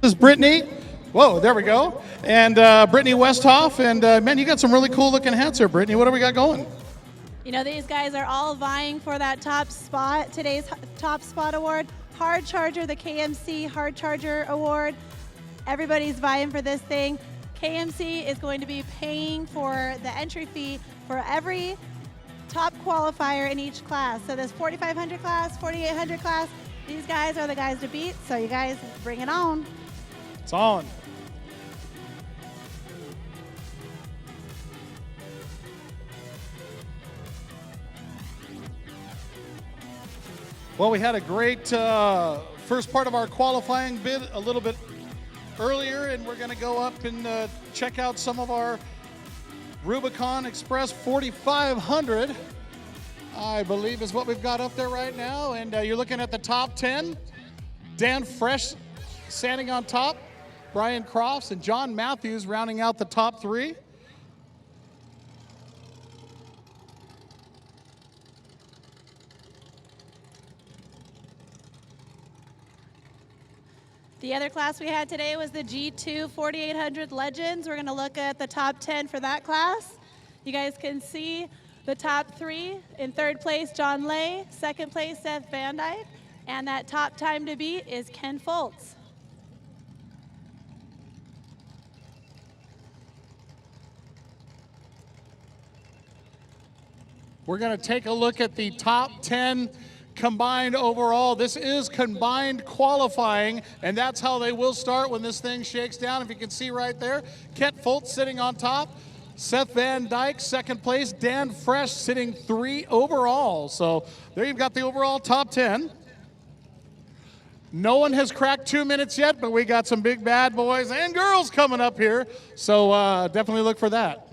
This is Brittany. Whoa, there we go. And Brittany Westhoff. And man, you got some really cool looking hats here, Brittany. What do we got going? You know, these guys are all vying for that top spot, today's top spot award. Hard Charger, the KMC Hard Charger Award. Everybody's vying for this thing. KMC is going to be paying for the entry fee for every top qualifier in each class. So this 4,500 class, 4,800 class, these guys are the guys to beat. So you guys bring it on. It's on. Well, we had a great first part of our qualifying bid a little bit earlier, and we're going to go up and check out some of our Rubicon Express 4,500, I believe is what we've got up there right now. And you're looking at the top 10. Dan Fresh standing on top, Brian Crofts and John Matthews rounding out the top 3. The other class we had today was the G2 4800 Legends. We're going to look at the top 10 for that class. You guys can see the top 3. In third place, John Lay. Second place, Seth Van Dyke. And that top time to beat is Ken Foltz. We're going to take a look at the top 10 combined overall. This is combined qualifying, and that's how they will start when this thing shakes down. If you can see right there, Kent Foltz sitting on top, Seth Van Dyke second place, Dan Fresh sitting 3 overall. So there you've got the overall top 10. No one has cracked 2 minutes yet, but we got some big bad boys and girls coming up here, so definitely look for that.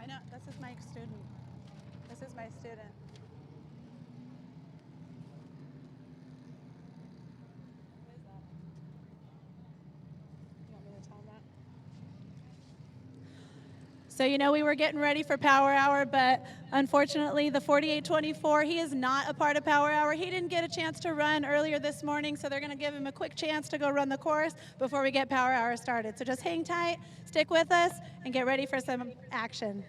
I know, this is my student. This is my student. What is that? You want me to tell him that? So you know we were getting ready for Power Hour, but unfortunately the 4824, he is not a part of Power Hour. He didn't get a chance to run earlier this morning, so they're going to give him a quick chance to go run the course before we get Power Hour started. So just hang tight, stick with us, and get ready for some action.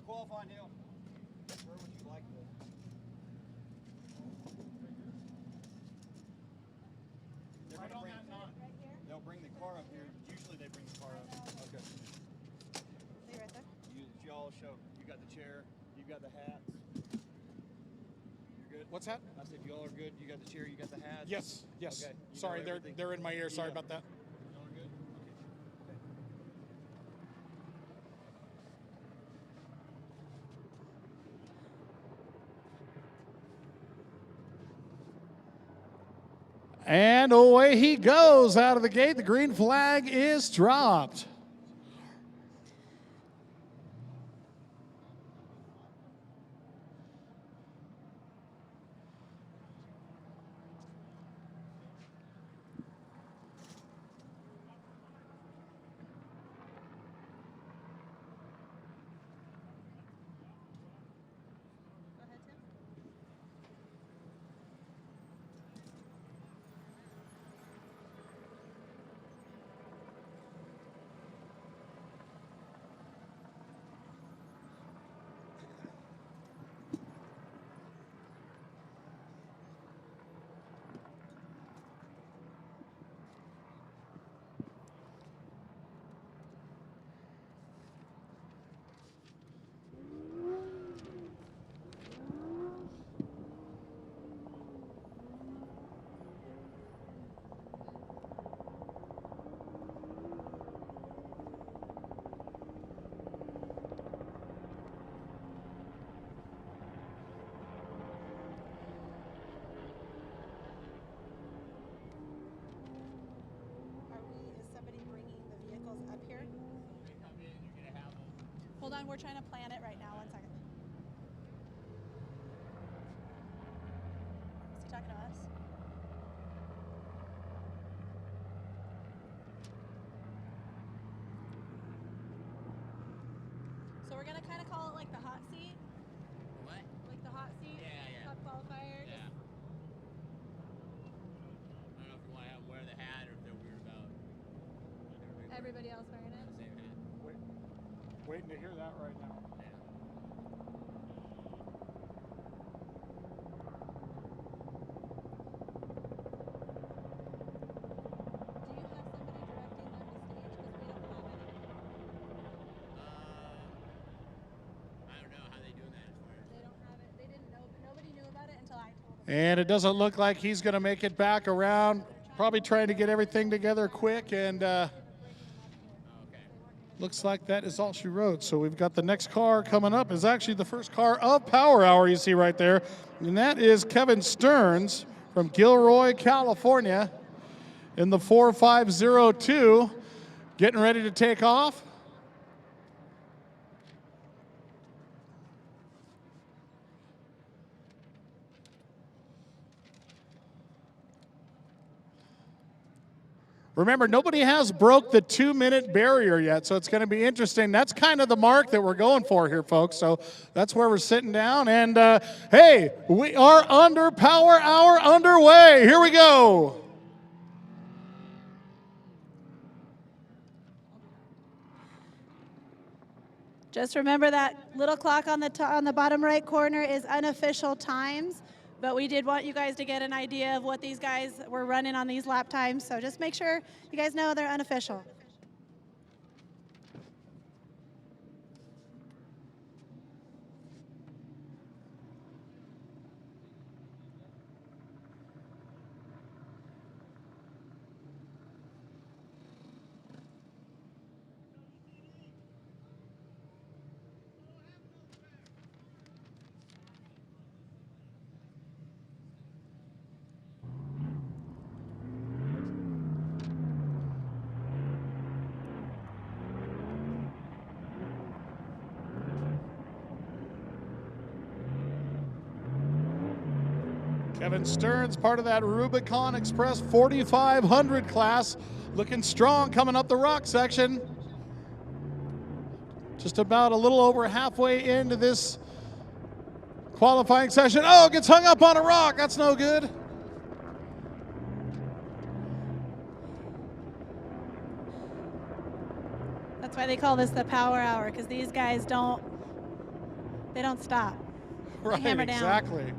Qualifying hill. Where would you like to? They'll bring the car up here. Usually they bring the car up. Okay. Stay right there. You all show. You got the chair. You got the hats. You're good. What's that? I said you all are good. You got the chair. You got the hats. Yes, yes. Okay. Sorry, they're in my ear. Sorry about that. You all are good. Okay. And away he goes out of the gate. The green flag is dropped. we're trying to plan it right now. 1 second. Is he talking to us? So we're gonna kind of call it like the hot seat. What? Like the hot seat. Yeah. Top qualifier. Yeah. I don't know if you want to have wear the hat or if they're weird about Everybody else wearing it. the same hat. Waiting to hear that right now. Yeah. Do you have somebody directing them to stage? Because we don't have any. I don't know how they doing that as far as. They don't have it. They didn't know. Nobody knew about it until I told them. And it doesn't look like he's going to make it back around. Probably trying to get everything together quick, and Okay. looks like that is all she wrote. So we've got the next car coming up. Is actually the first car of Power Hour you see right there, and that is Kevin Stearns from Gilroy, California, in the 4502, getting ready to take off. Remember, nobody has broke the 2-minute barrier yet, so it's going to be interesting. That's kind of the mark that we're going for here, folks. So that's where we're sitting down. And hey, we are under Power Hour underway. Here we go. Just remember that little clock on the bottom right corner is unofficial times, but we did want you guys to get an idea of what these guys were running on these lap times. So just make sure you guys know they're unofficial. Kevin Stearns, part of that Rubicon Express 4500 class, looking strong coming up the rock section. Just about a little over halfway into this qualifying session. Oh, gets hung up on a rock. That's no good. That's why they call this the Power Hour, because these guys don't stop. Right, hammer down. exactly.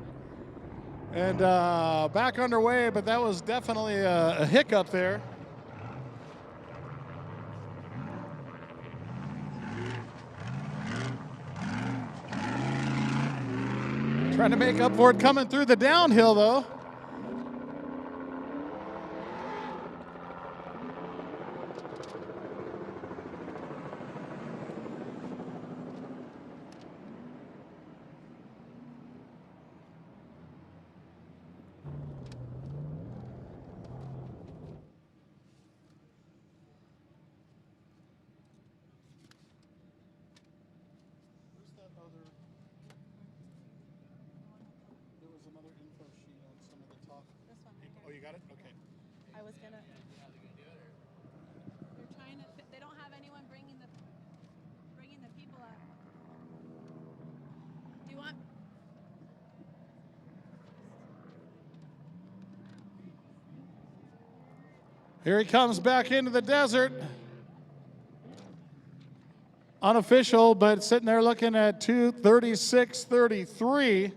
And back underway, but that was definitely a hiccup there. Trying to make up for it coming through the downhill, though. There was another info sheet on some of the top. This one right Oh, here. you got it? Okay. I was gonna. They're trying to. They don't have anyone bringing the people up. Do you want? Here he comes back into the desert. Unofficial, but sitting there looking at 2:36.33.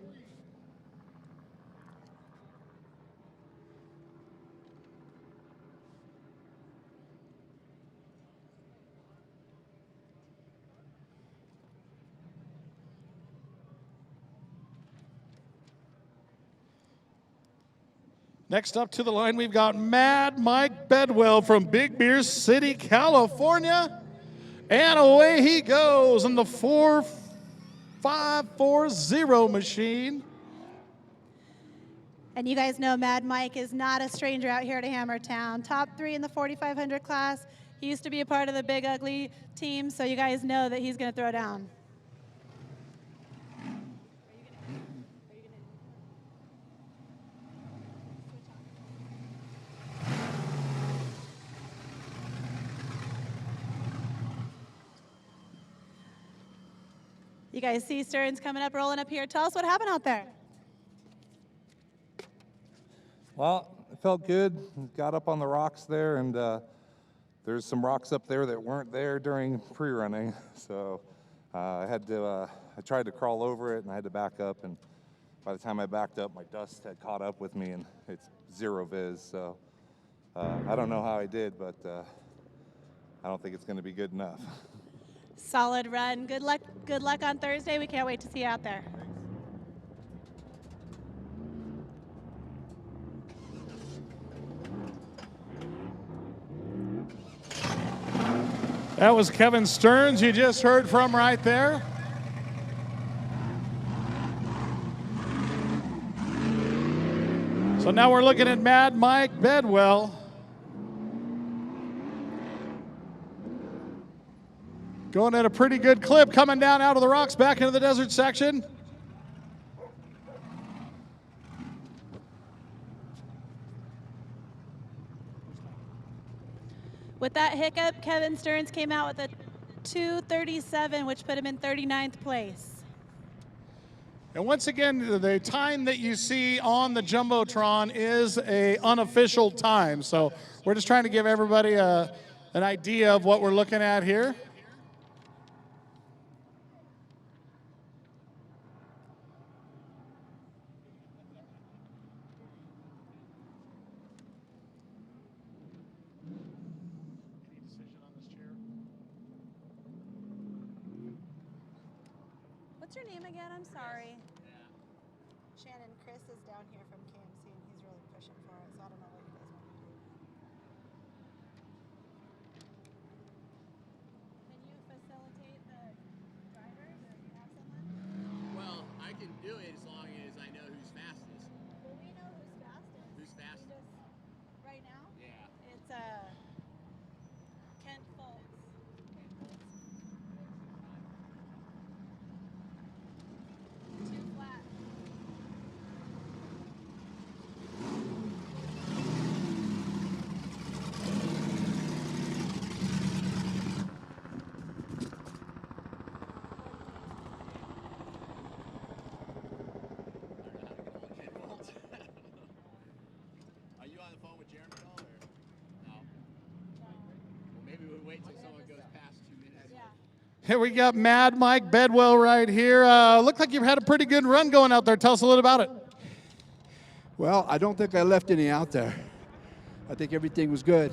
Next up to the line, we've got Mad Mike Bedwell from Big Beer City, California. And away he goes in the 4540 machine. And you guys know Mad Mike is not a stranger out here to Hammertown. Top 3 in the 4500 class. He used to be a part of the Big Ugly team, so you guys know that he's going to throw down. You guys see Stearns coming up, rolling up here. Tell us what happened out there. Well, it felt good. Got up on the rocks there, and there's some rocks up there that weren't there during pre-running. So I tried to crawl over it, and I had to back up. And by the time I backed up, my dust had caught up with me, and it's zero viz. So I don't know how I did, but I don't think it's going to be good enough. Solid run. Good luck. Good luck on Thursday. We can't wait to see you out there. That was Kevin Stearns you just heard from right there. So now we're looking at Mad Mike Bedwell. Going at a pretty good clip, coming down out of the rocks back into the desert section. With that hiccup, Kevin Stearns came out with a 2:37, which put him in 39th place. And once again, the time that you see on the Jumbotron is an unofficial time. So we're just trying to give everybody an idea of what we're looking at here. What's your name again? I'm sorry. Shannon, Chris is down here from KMC, and he's really pushing for it, so I don't know what you guys want to do. Can you facilitate the drivers, or do you have someone? Well, I can do it as long as I know who's fastest. Well, we know who's fastest. Who's fastest? Right now? Yeah. It's Kent Foltz. Too flat. Are you on the phone with Jeremy at all, or no? Well, maybe we'll wait till someone goes past 2 minutes. Yeah. Here we got Mad Mike Bedwell right here. Looked like you've had a pretty good run going out there. Tell us a little about it. Well, I don't think I left any out there. I think everything was good.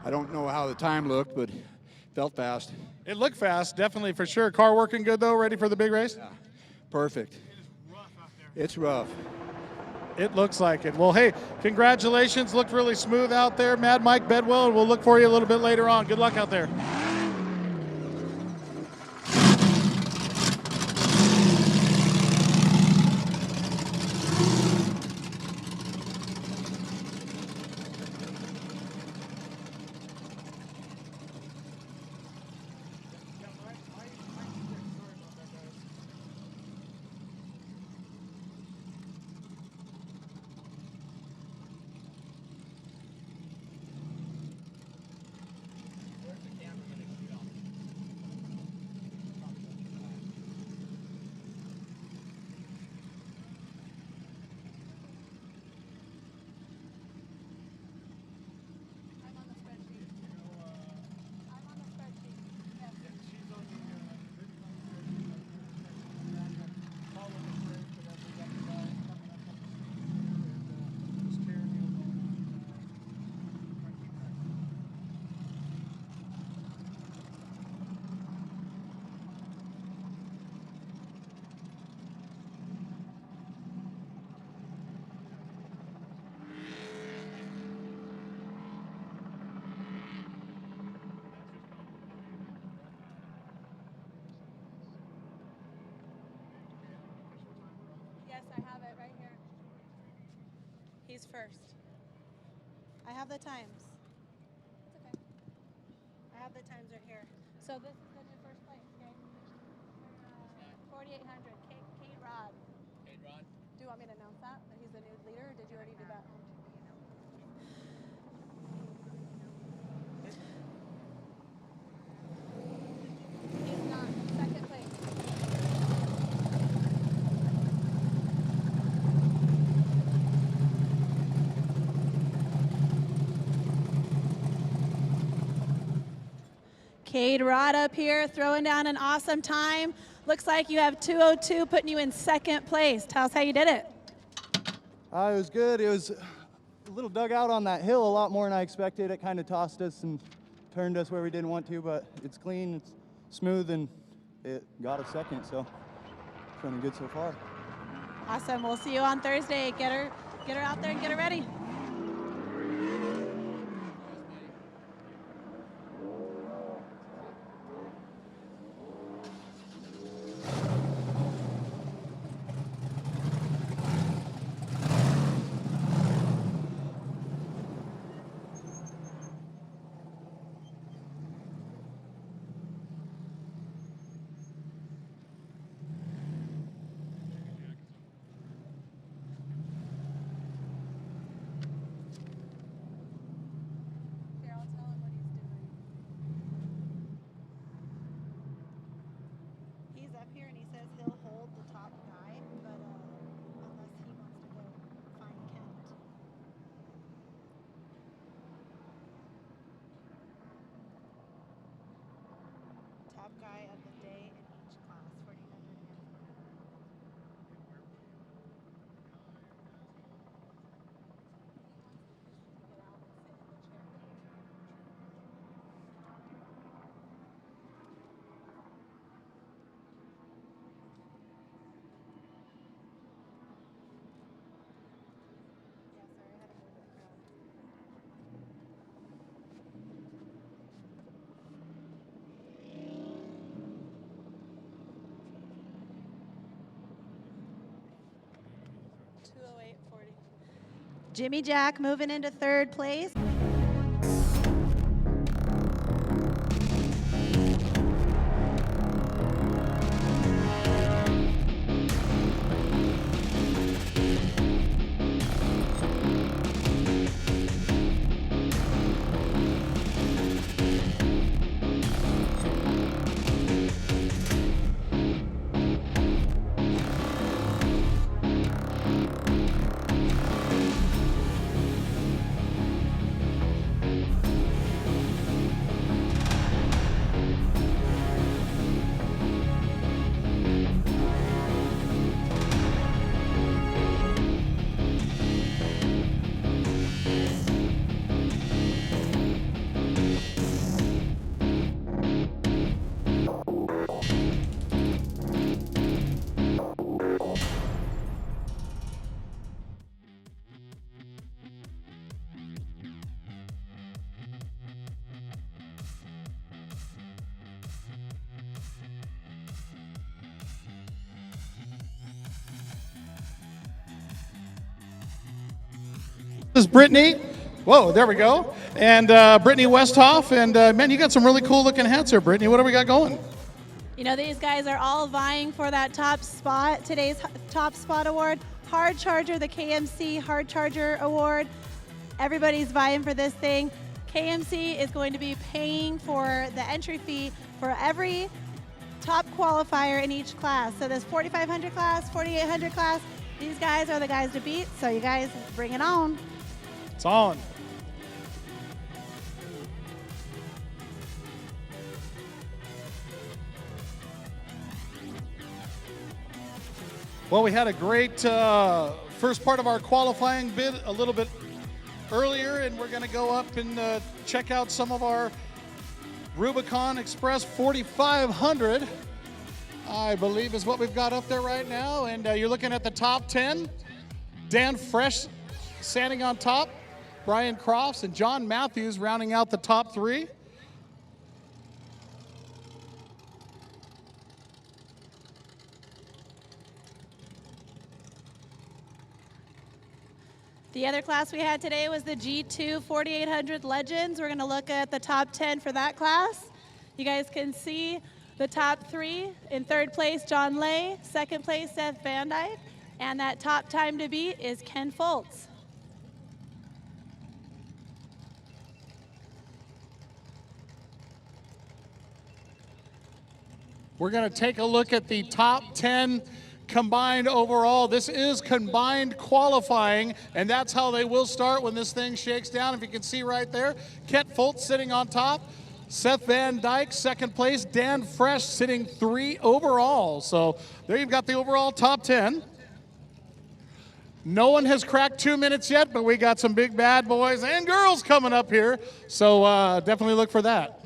I don't know how the time looked, but felt fast. It looked fast, definitely for sure. Car working good though, ready for the big race? Yeah, perfect. It's rough. It looks like it. Well, hey, congratulations. Looked really smooth out there, Mad Mike Bedwell, and we'll look for you a little bit later on. Good luck out there. I'm on the spreadsheet. I'm on the spreadsheet. Yes. Yes, I have it right here. He's first. I have the times. It's okay. I have the times right here. So this is the new first place, okay? 4,800. Kate Rod. Hey, Ron. Do you want me to announce that he's the new leader, or did you already do that? He's not. Second place. Cade Rod up here throwing down an awesome time. Looks like you have 2:02, putting you in second place. Tell us how you did it. It was good. It was a little dug out on that hill a lot more than I expected. It kind of tossed us and turned us where we didn't want to, but it's clean, it's smooth, and it got a second, so it's running good so far. Awesome. We'll see you on Thursday. Get her out there and get her ready. He's up here and he says he'll hold the top guy, but unless he wants to go find Kent. Top guy of the day in each class, 4,900 and 400. Yeah, sorry, I had to move the crowd. Jimmy Jack moving into third place. This is Brittany. Whoa, there we go. And Brittany Westhoff. And man, you got some really cool looking hats there, Brittany. What do we got going? You know, these guys are all vying for that top spot, today's top spot award. Hard Charger, the KMC Hard Charger Award. Everybody's vying for this thing. KMC is going to be paying for the entry fee for every top qualifier in each class. So this 4,500 class, 4,800 class, these guys are the guys to beat. So you guys bring it on. It's on. Well, we had a great first part of our qualifying bid a little bit earlier, and we're going to go up and check out some of our Rubicon Express 4,500, I believe is what we've got up there right now. And you're looking at the top 10. Dan Fresh standing on top, Brian Crofts and John Matthews rounding out the top 3. The other class we had today was the G2 4800 Legends. We're going to look at the top 10 for that class. You guys can see the top 3. In third place, John Lay. Second place, Seth Van Dyke. And that top time to beat is Ken Foltz. We're going to take a look at the top 10 combined overall. This is combined qualifying, and that's how they will start when this thing shakes down. If you can see right there, Kent Foltz sitting on top. Seth Van Dyke, second place. Dan Fresh sitting 3 overall. So there you've got the overall top 10. No one has cracked 2 minutes yet, but we got some big bad boys and girls coming up here. So definitely look for that.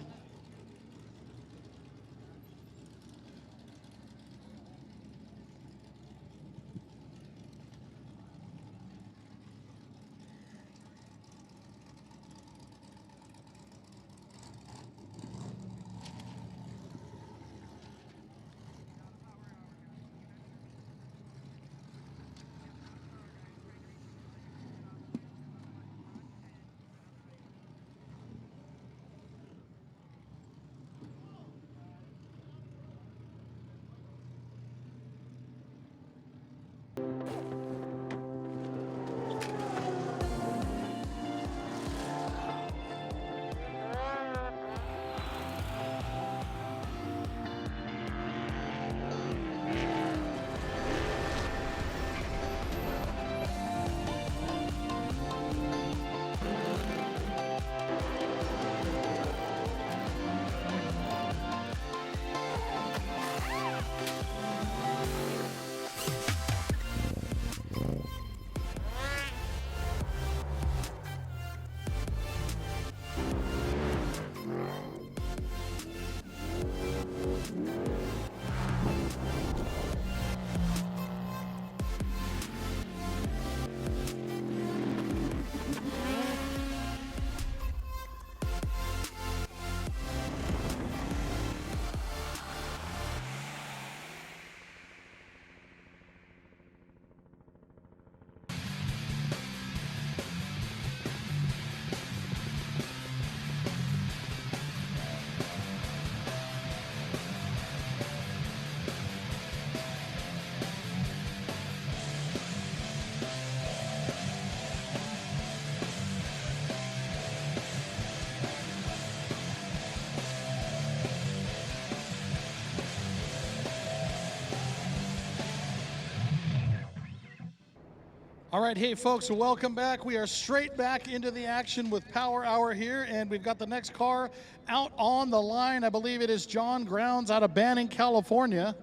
All right, hey folks, welcome back. We are straight back into the action with Power Hour here, and we've got the next car out on the line. I believe it is John Grounds out of Banning, California.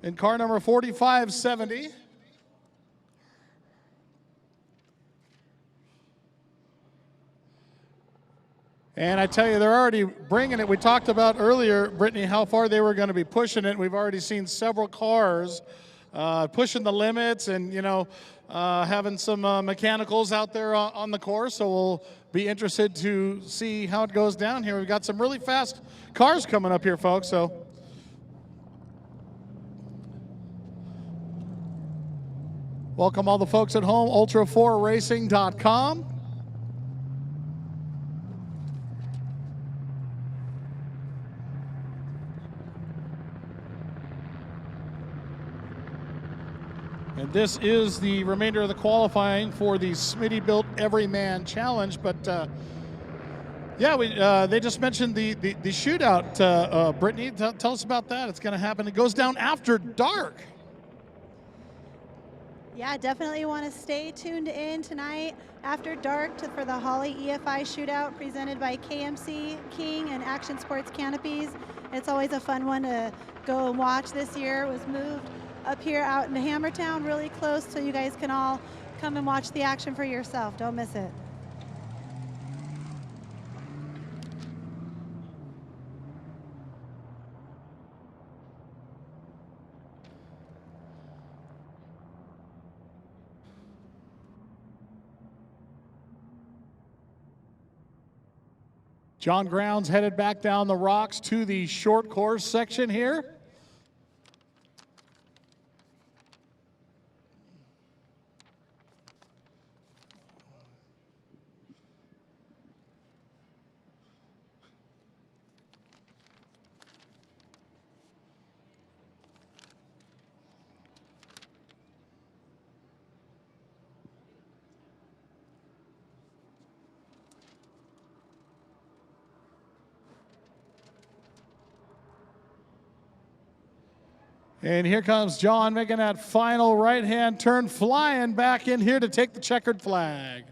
In car number 4570. And I tell you, they're already bringing it. We talked about earlier, Brittany, how far they were going to be pushing it. We've already seen several cars pushing the limits and, you know, having some mechanicals out there on the course. So we'll be interested to see how it goes down here. We've got some really fast cars coming up here, folks. So welcome all the folks at home, ultra4racing.com. And this is the remainder of the qualifying for the Smitty-built Everyman Challenge. But yeah, they just mentioned the shootout. Brittany, tell us about that. It's going to happen. It goes down after dark. Yeah, definitely want to stay tuned in tonight after dark for the Holly EFI shootout presented by KMC, King, and Action Sports Canopies. It's always a fun one to go and watch. This year it was moved up here out in Hammertown, really close, so you guys can all come and watch the action for yourself. Don't miss it. John Grounds headed back down the rocks to the short course section here. And here comes John making that final right-hand turn, flying back in here to take the checkered flag.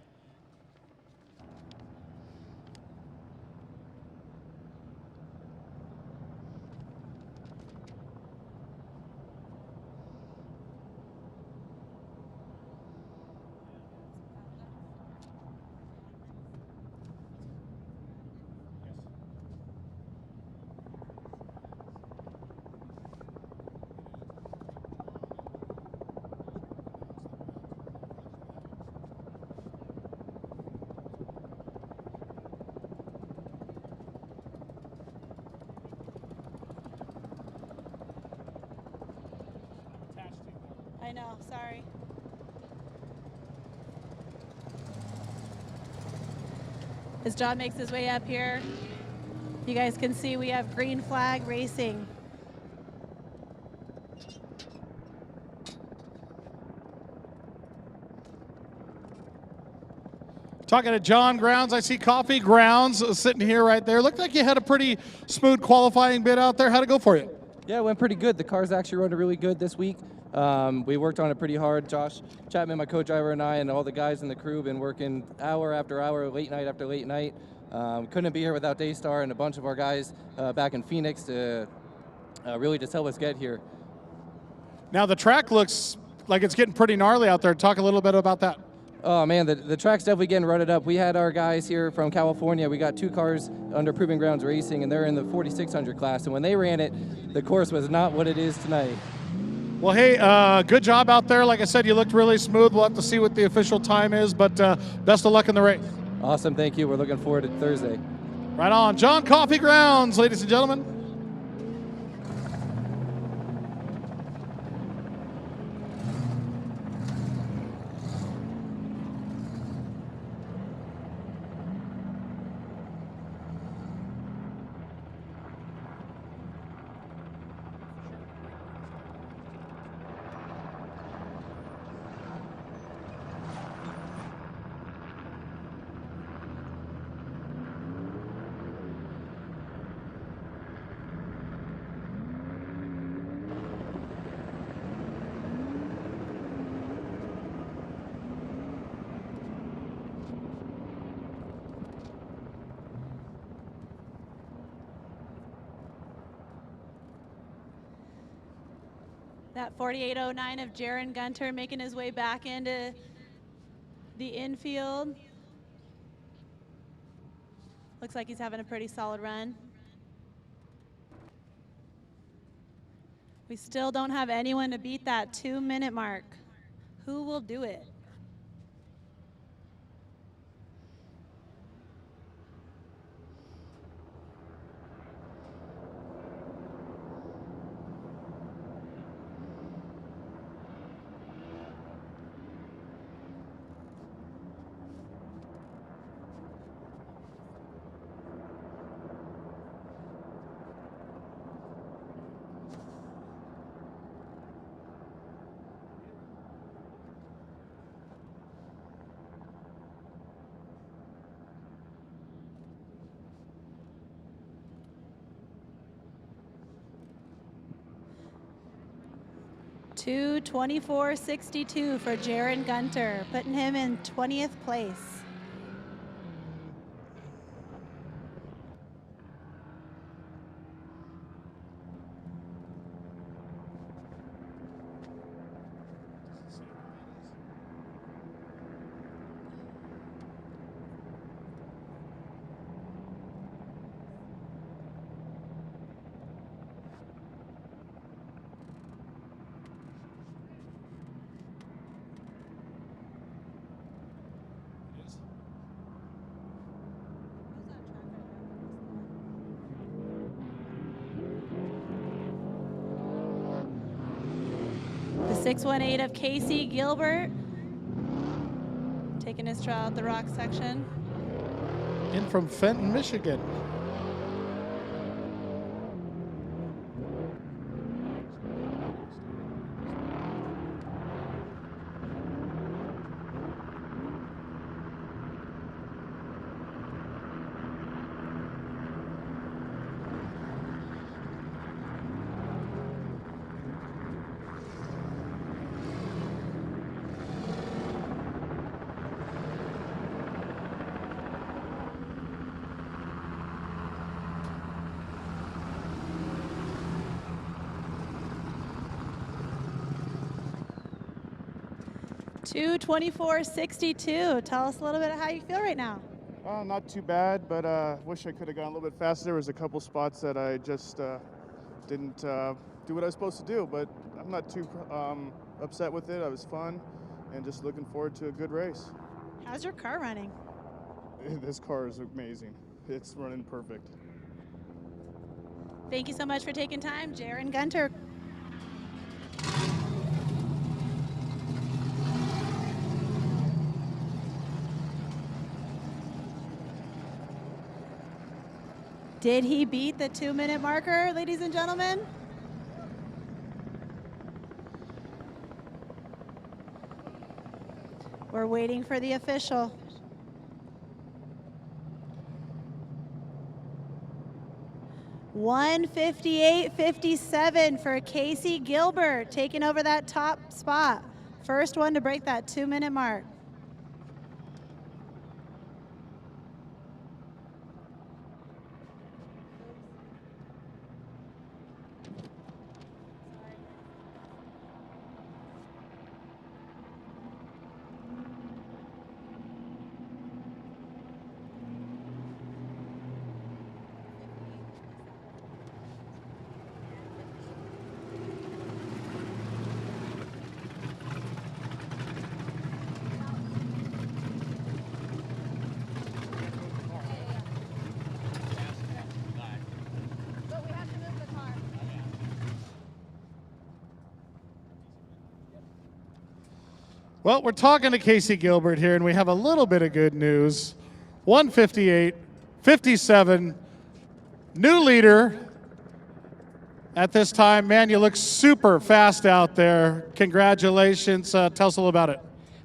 I know, sorry. As John makes his way up here, you guys can see we have green flag racing. Talking to John Grounds, I see Coffee Grounds sitting here right there. Looked like you had a pretty smooth qualifying bit out there. How'd it go for you? Yeah, it went pretty good. The car's actually running really good this week. We worked on it pretty hard. Josh Chapman, my co-driver, and I, and all the guys in the crew, been working hour after hour, late night after late night. Couldn't be here without Daystar and a bunch of our guys back in Phoenix to really just help us get here. Now the track looks like it's getting pretty gnarly out there. Talk a little bit about that. Oh man, the track's definitely getting rutted up. We had our guys here from California. We got 2 cars under Proving Grounds Racing, and they're in the 4600 class. And when they ran it, the course was not what it is tonight. Well, hey, good job out there. Like I said, you looked really smooth. We'll have to see what the official time is, but best of luck in the race. Awesome, thank you. We're looking forward to Thursday. Right on. John Coffee Grounds, ladies and gentlemen. That 4809 of Jaron Gunter making his way back into the infield. Looks like he's having a pretty solid run. We still don't have anyone to beat that 2-minute mark. Who will do it? $2:24.62 for Jaron Gunter, putting him in 20th place. The 618 of Casey Gilbert, taking his trial at the rock section. In from Fenton, Michigan. $2:24.62. Tell us a little bit of how you feel right now. Not too bad, but wish I could have gone a little bit faster. There was a couple spots that I just didn't do what I was supposed to do, but I'm not too upset with it. It was fun, and just looking forward to a good race. How's your car running? This car is amazing. It's running perfect. Thank you so much for taking time, Jaron Gunter. Did he beat the 2-minute marker, ladies and gentlemen? We're waiting for the official. $1:58.57 for Casey Gilbert, taking over that top spot. First one to break that 2-minute mark. Well, we're talking to Casey Gilbert here, and we have a little bit of good news. 1:58.57, new leader at this time. Man, you look super fast out there. Congratulations. Tell us a little about it.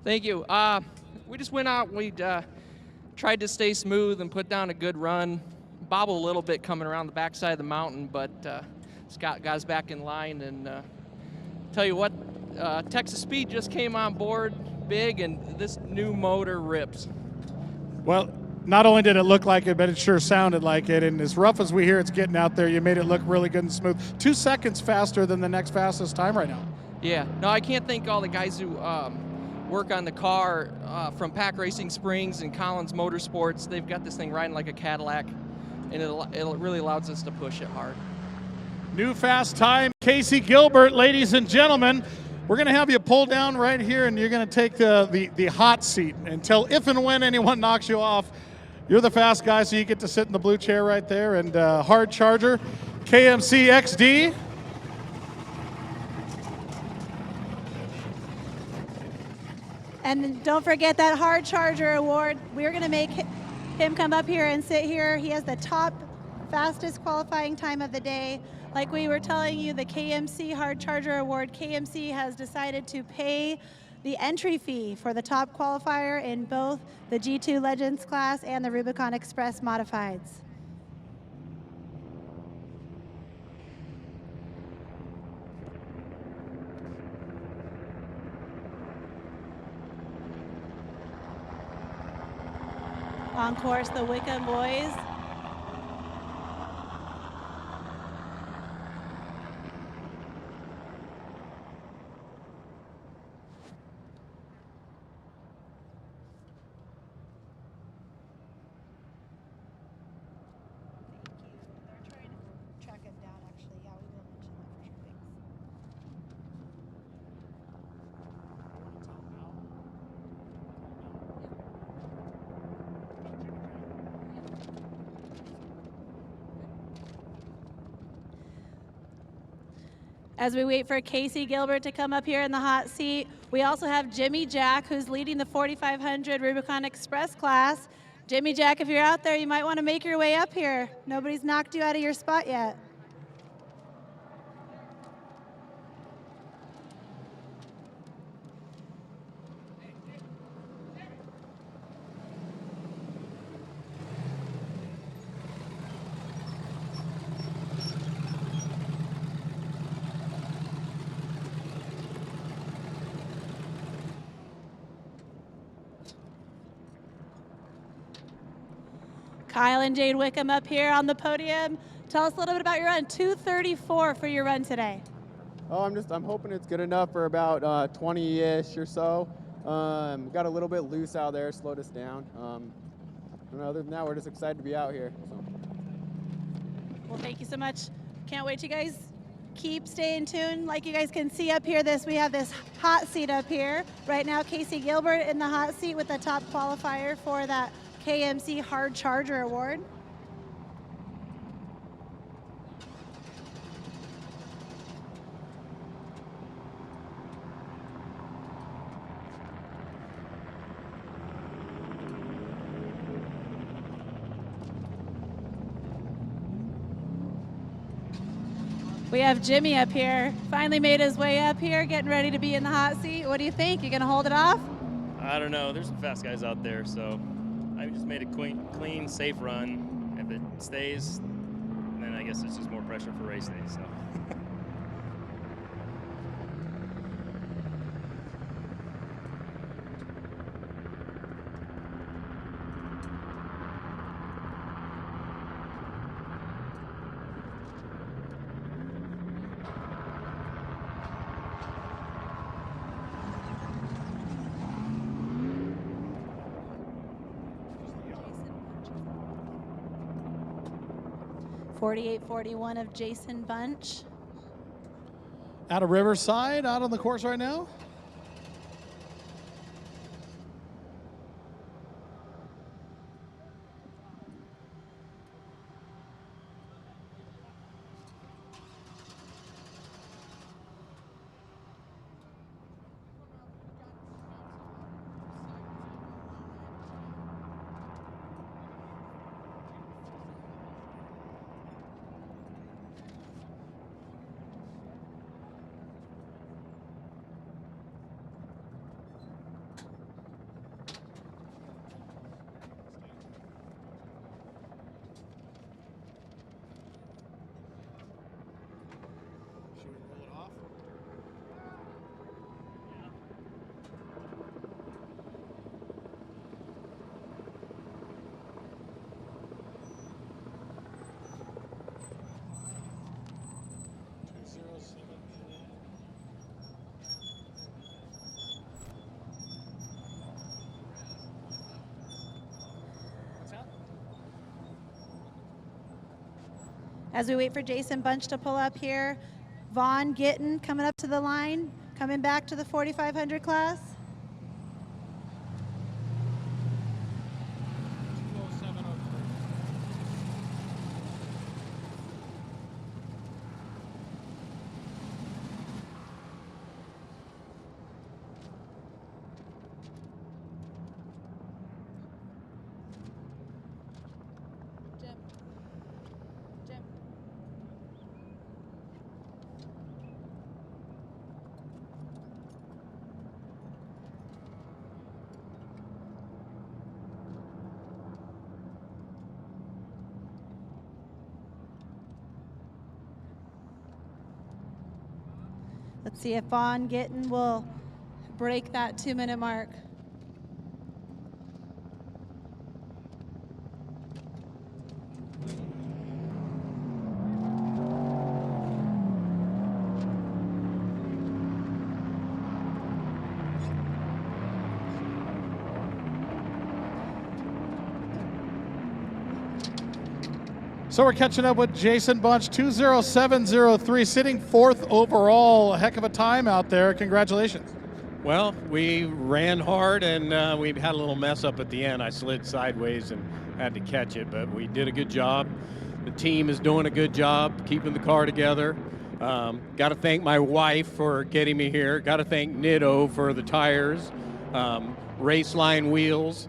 Thank you. We just went out. We tried to stay smooth and put down a good run. Bobbled a little bit coming around the backside of the mountain, but Scott got us back in line. And tell you what, Texas Speed just came on board big, and this new motor rips. Well, not only did it look like it, but it sure sounded like it. And as rough as we hear it's getting out there, you made it look really good and smooth. 2 seconds faster than the next fastest time right now. Yeah. No, I can't thank all the guys who work on the car from Pack Racing Springs and Collins Motorsports. They've got this thing riding like a Cadillac, and it really allows us to push it hard. New fast time, Casey Gilbert, ladies and gentlemen. We're going to have you pull down right here, and you're going to take the hot seat until if and when anyone knocks you off. You're the fast guy, so you get to sit in the blue chair right there. And hard charger, KMC XD. And don't forget that hard charger award. We're going to make him come up here and sit here. He has the top fastest qualifying time of the day. Like we were telling you, the KMC Hard Charger Award, KMC has decided to pay the entry fee for the top qualifier in both the G2 Legends class and the Rubicon Express Modifieds. On course, the Wickham boys. As we wait for Casey Gilbert to come up here in the hot seat, we also have Jimmy Jack, who's leading the 4500 Rubicon Express class. Jimmy Jack, if you're out there, you might want to make your way up here. Nobody's knocked you out of your spot yet. Kyle and Jade Wickham up here on the podium. Tell us a little bit about your run. 2:34 for your run today. Oh, I'm hoping it's good enough for about 20-ish or so. Got a little bit loose out there, slowed us down. And other than that, we're just excited to be out here. So. Well, thank you so much. Can't wait to you guys keep staying tuned. Like you guys can see up here, we have this hot seat up here. Right now, Casey Gilbert in the hot seat with the top qualifier for that KMC Hard Charger Award. We have Jimmy up here. Finally made his way up here, getting ready to be in the hot seat. What do you think? You gonna hold it off? I don't know. There's some fast guys out there, so I just made a clean, safe run. If it stays, then I guess it's just more pressure for race day. So. .48.41 of Jason Bunch. Out of Riverside, out on the course right now. As we wait for Jason Bunch to pull up here, Vaughn Gittin coming up to the line, coming back to the 4,500 class. Let's see if Vaughn Gittin will break that 2-minute mark. So we're catching up with Jason Bunch, 2:07.03, sitting 4th overall. A heck of a time out there. Congratulations. Well, we ran hard and we had a little mess up at the end. I slid sideways and had to catch it, but we did a good job. The team is doing a good job keeping the car together. Got to thank my wife for getting me here. Got to thank Nitto for the tires, Raceline wheels.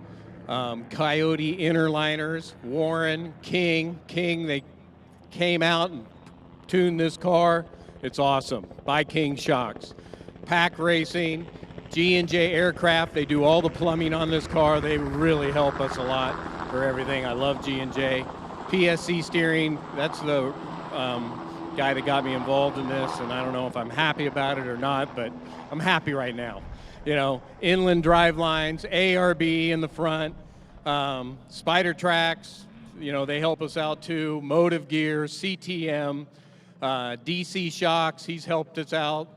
Coyote Interliners, Warren, King, they came out and tuned this car. It's awesome. By King Shocks. Pack Racing, G&J Aircraft, they do all the plumbing on this car. They really help us a lot for everything. I love G&J. PSC Steering, that's the guy that got me involved in this, and I don't know if I'm happy about it or not, but I'm happy right now. You know, Inland Drive Lines, ARB in the front, Spider Tracks, you know, they help us out too. Motive Gear, CTM, DC Shocks, he's helped us out.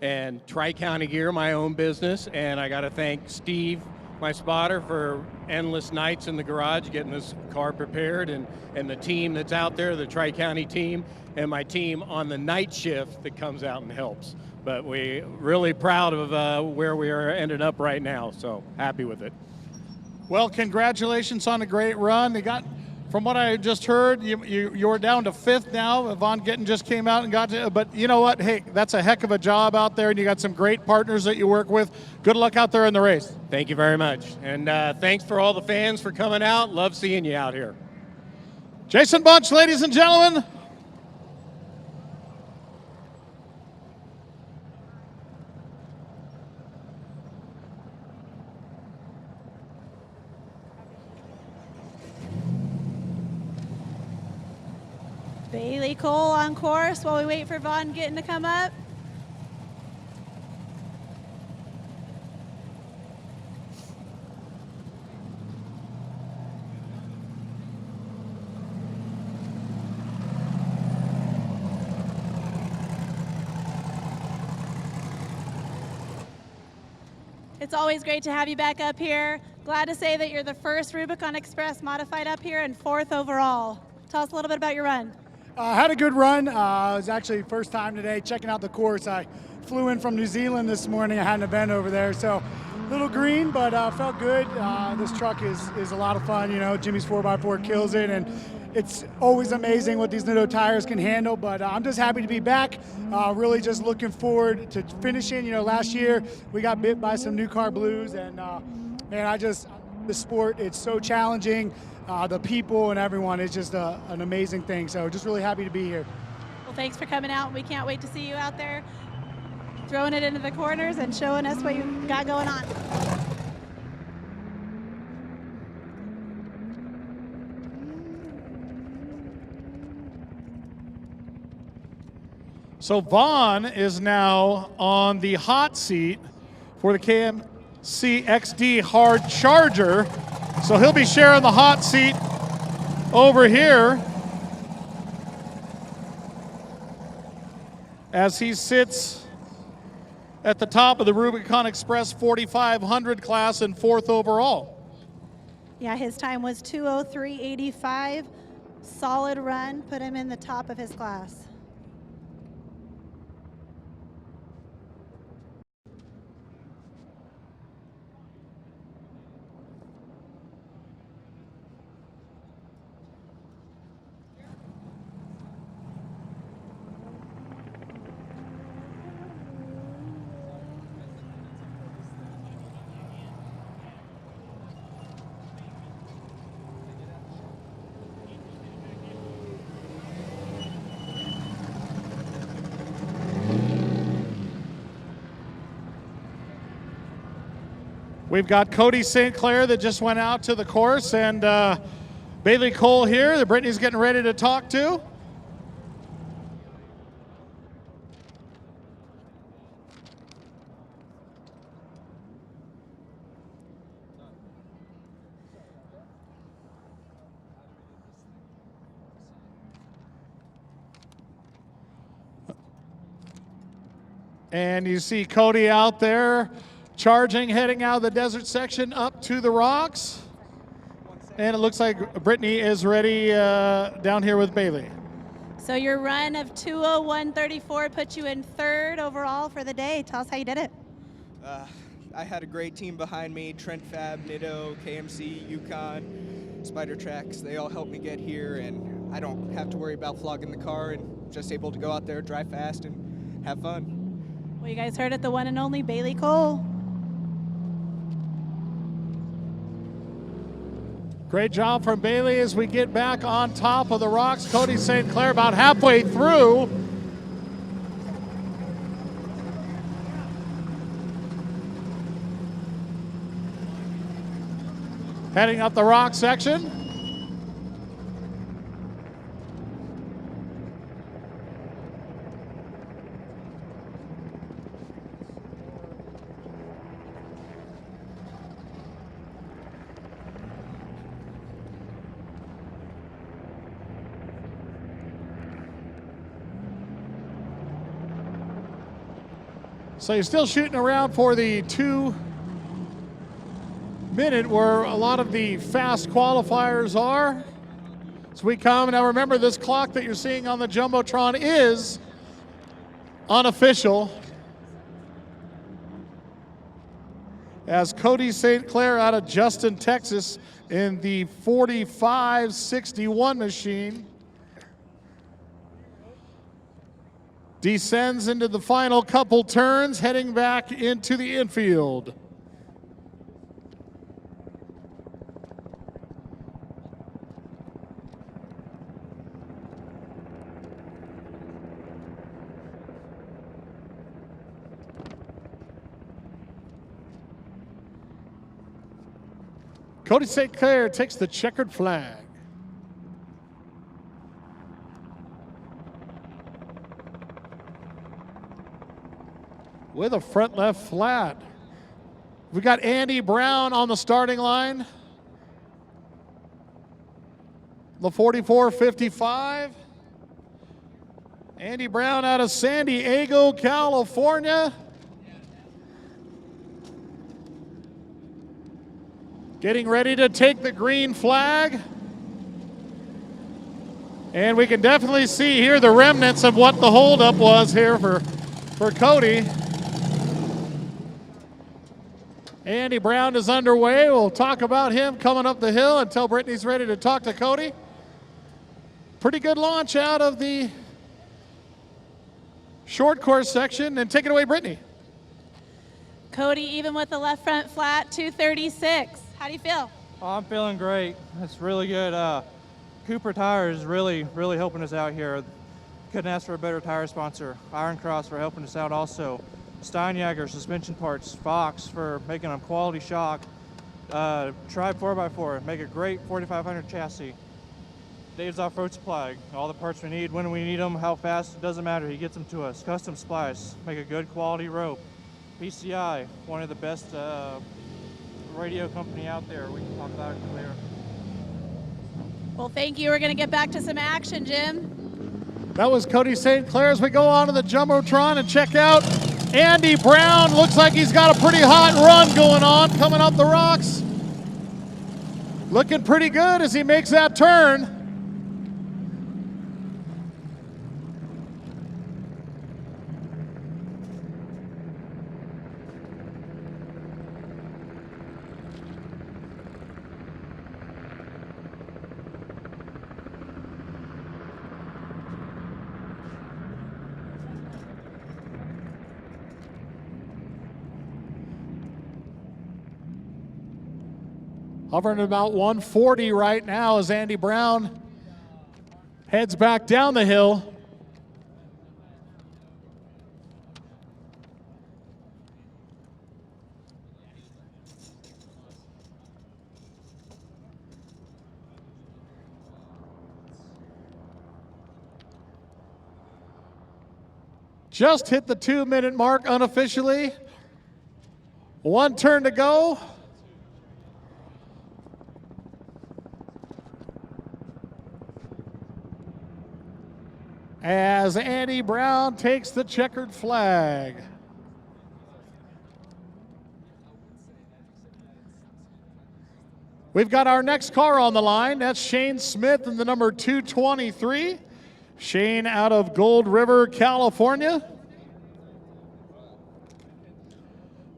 And Tri-County Gear, my own business. And I got to thank Steve, my spotter, for endless nights in the garage getting this car prepared, and the team that's out there, the Tri-County team, and my team on the night shift that comes out and helps. But we're really proud of where we are ended up right now, so happy with it. Well, congratulations on a great run. They got, from what I just heard, you were down to 5th now. Vaughn Gittin just came out and got to, but you know what? Hey, that's a heck of a job out there, and you got some great partners that you work with. Good luck out there in the race. Thank you very much. And thanks for all the fans for coming out. Love seeing you out here. Jason Bunch, ladies and gentlemen. Bailey Cole on course while we wait for Vaughn Gittin to come up. It's always great to have you back up here. Glad to say that you're the first Rubicon Express modified up here and 4th overall. Tell us a little bit about your run. I had a good run. It was actually first time today checking out the course. I flew in from New Zealand this morning. I had an event over there, so a little green, but felt good. This truck is a lot of fun. You know, Jimmy's 4x4 kills it, and it's always amazing what these Nitto tires can handle. But I'm just happy to be back. Really just looking forward to finishing. You know, last year we got bit by some new car blues, and man, the sport, it's so challenging. The people and everyone is just an amazing thing. So just really happy to be here. Well, thanks for coming out. We can't wait to see you out there throwing it into the corners and showing us what you got going on. So Vaughn is now on the hot seat for the KMC XD Hard Charger. So he'll be sharing the hot seat over here as he sits at the top of the Rubicon Express 4500 class and 4th overall. Yeah, his time was 2:03.85. Solid run, put him in the top of his class. We've got Cody St. Clair that just went out to the course, and Bailey Cole here that Brittany's getting ready to talk to. And you see Cody out there charging, heading out of the desert section up to the rocks. And it looks like Brittany is ready down here with Bailey. So your run of 2:01.34 put you in 3rd overall for the day. Tell us how you did it. I had a great team behind me, Trent Fab, Nitto, KMC, Yukon, Spider Tracks. They all helped me get here, and I don't have to worry about flogging the car and just able to go out there, drive fast, and have fun. Well, you guys heard it, the one and only Bailey Cole. Great job from Bailey as we get back on top of the rocks. Cody St. Clair about halfway through. Heading up the rock section. So you're still shooting around for the 2 minute where a lot of the fast qualifiers are. So we come, now remember this clock that you're seeing on the Jumbotron is unofficial. As Cody St. Clair out of Justin, Texas in the 4561 machine descends into the final couple turns, heading back into the infield. Cody St. Clair takes the checkered flag. with a front left flat. We got Andy Brown on the starting line. The 44.55. Andy Brown out of San Diego, California. Getting ready to take the green flag. And we can definitely see here the remnants of what the holdup was here for Cody. Andy Brown is underway. We'll talk about him coming up the hill until Brittany's ready to talk to Cody. Pretty good launch out of the short course section. And take it away, Brittany. Cody, even with the left front flat, 236. How do you feel? Oh, I'm feeling great. It's really good. Cooper Tires is really helping us out here. Couldn't ask for a better tire sponsor. Iron Cross for helping us out also. Steinjager suspension parts. Fox for making a quality shock. Tribe 4x4, make a great 4500 chassis. Dave's Off-Road Supply, all the parts we need, when we need them, how fast, it doesn't matter, he gets them to us. Custom Splice, make a good quality rope. PCI, one of the best radio company out there. We can talk about it later. Well, thank you. We're going to get back to some action, Jim. That was Cody St. Clair. As we go on to the Jumbotron and check out Andy Brown. Looks like he's got a pretty hot run going on, coming up the rocks. Looking pretty good as he makes that turn. Hovering at about 140 right now as Andy Brown heads back down the hill. Just hit the 2-minute mark unofficially. One turn to go. As Andy Brown takes the checkered flag. We've got our next car on the line. That's Shane Smith in the number 223. Shane out of Gold River, California.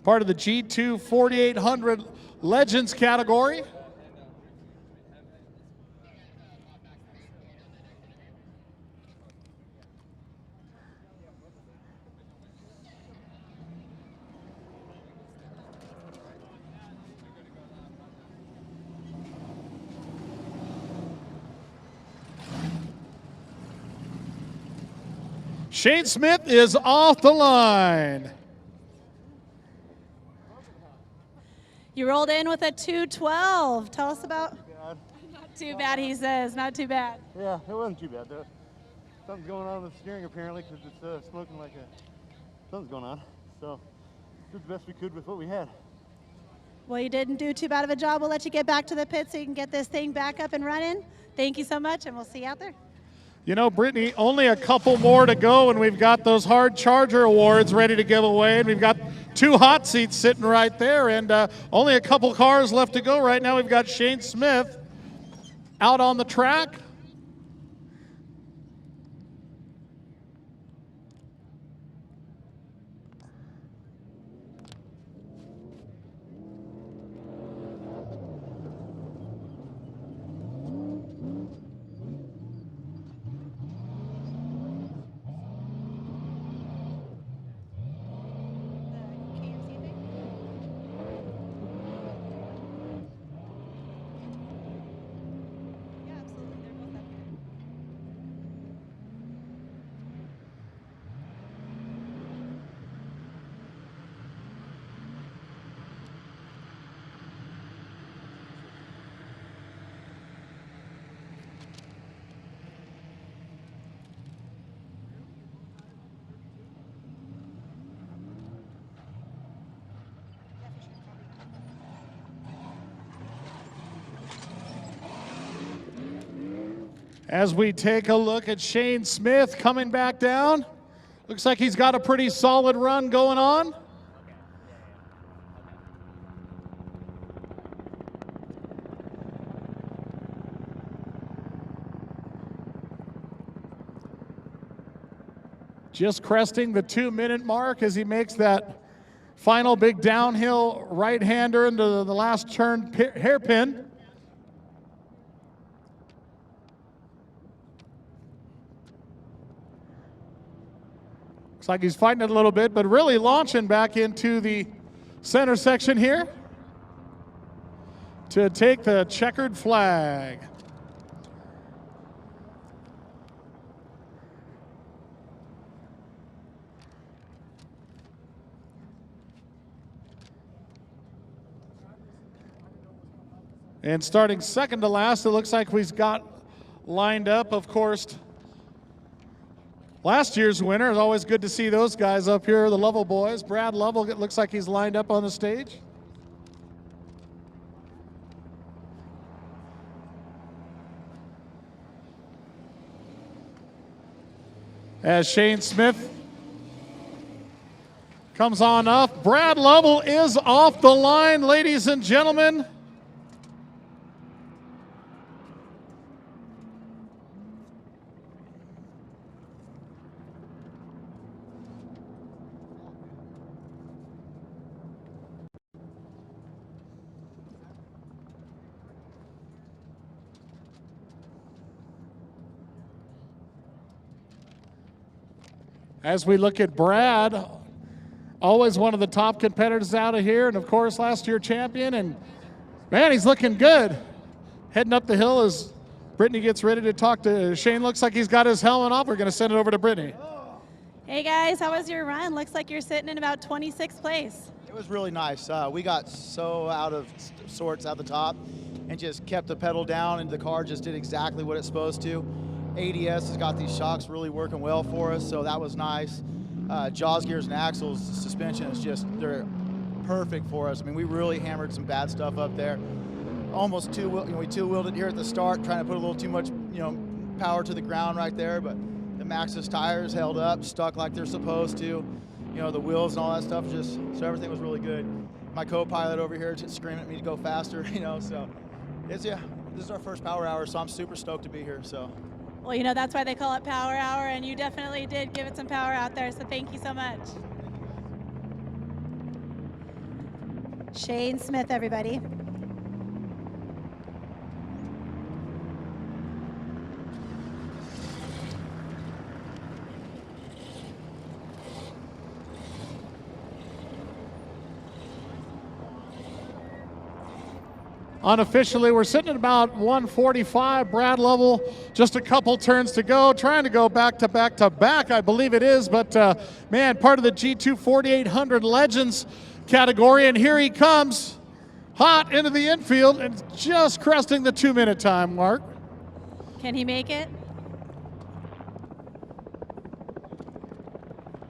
Part of the G2 4800 Legends category. Shane Smith is off the line. You rolled in with a 212. Tell us about. Not too bad, he says. Not too bad. Yeah, it wasn't too bad though. Something's going on with the steering apparently because it's smoking like something's going on. So did the best we could with what we had. Well, you didn't do too bad of a job. We'll let you get back to the pit so you can get this thing back up and running. Thank you so much, and we'll see you out there. You know, Brittany, only a couple more to go, and we've got those Hard Charger Awards ready to give away, and we've got 2 hot seats sitting right there, and only a couple cars left to go right now. We've got Shane Smith out on the track. As we take a look at Shane Smith coming back down, looks like he's got a pretty solid run going on. Just cresting the 2-minute mark as he makes that final big downhill right-hander into the last turn hairpin. Looks like he's fighting it a little bit, but really launching back into the center section here to take the checkered flag. And starting second to last, it looks like we've got lined up, of course, last year's winner. It's always good to see those guys up here, the Lovell boys. Brad Lovell, it looks like he's lined up on the stage. As Shane Smith comes on up, Brad Lovell is off the line, ladies and gentlemen. As we look at Brad, always one of the top competitors out of here, and of course last year champion, and man, he's looking good. Heading up the hill as Brittany gets ready to talk to Shane. Looks like he's got his helmet off. We're going to send it over to Brittany. Hey guys, how was your run? Looks like you're sitting in about 26th place. It was really nice. We got so out of sorts at the top and just kept the pedal down, and the car just did exactly what it's supposed to. ADS has got these shocks really working well for us, so that was nice. Jaws gears and axles, suspension is just, they're perfect for us. I mean, we really hammered some bad stuff up there. Almost we two-wheeled it here at the start, trying to put a little too much, power to the ground right there, but the Maxxis tires held up, stuck like they're supposed to. The wheels and all that stuff, so everything was really good. My co-pilot over here just screaming at me to go faster, so this is our first power hour, so I'm super stoked to be here, so. Well, that's why they call it Power Hour, and you definitely did give it some power out there, so thank you so much. Shane Smith, everybody. Unofficially, we're sitting at about 145. Brad Lovell, just a couple turns to go, trying to go back to back to back, I believe it is. But man, part of the G2 4800 Legends category, and here he comes, hot into the infield and just cresting the 2-minute time mark. Can he make it?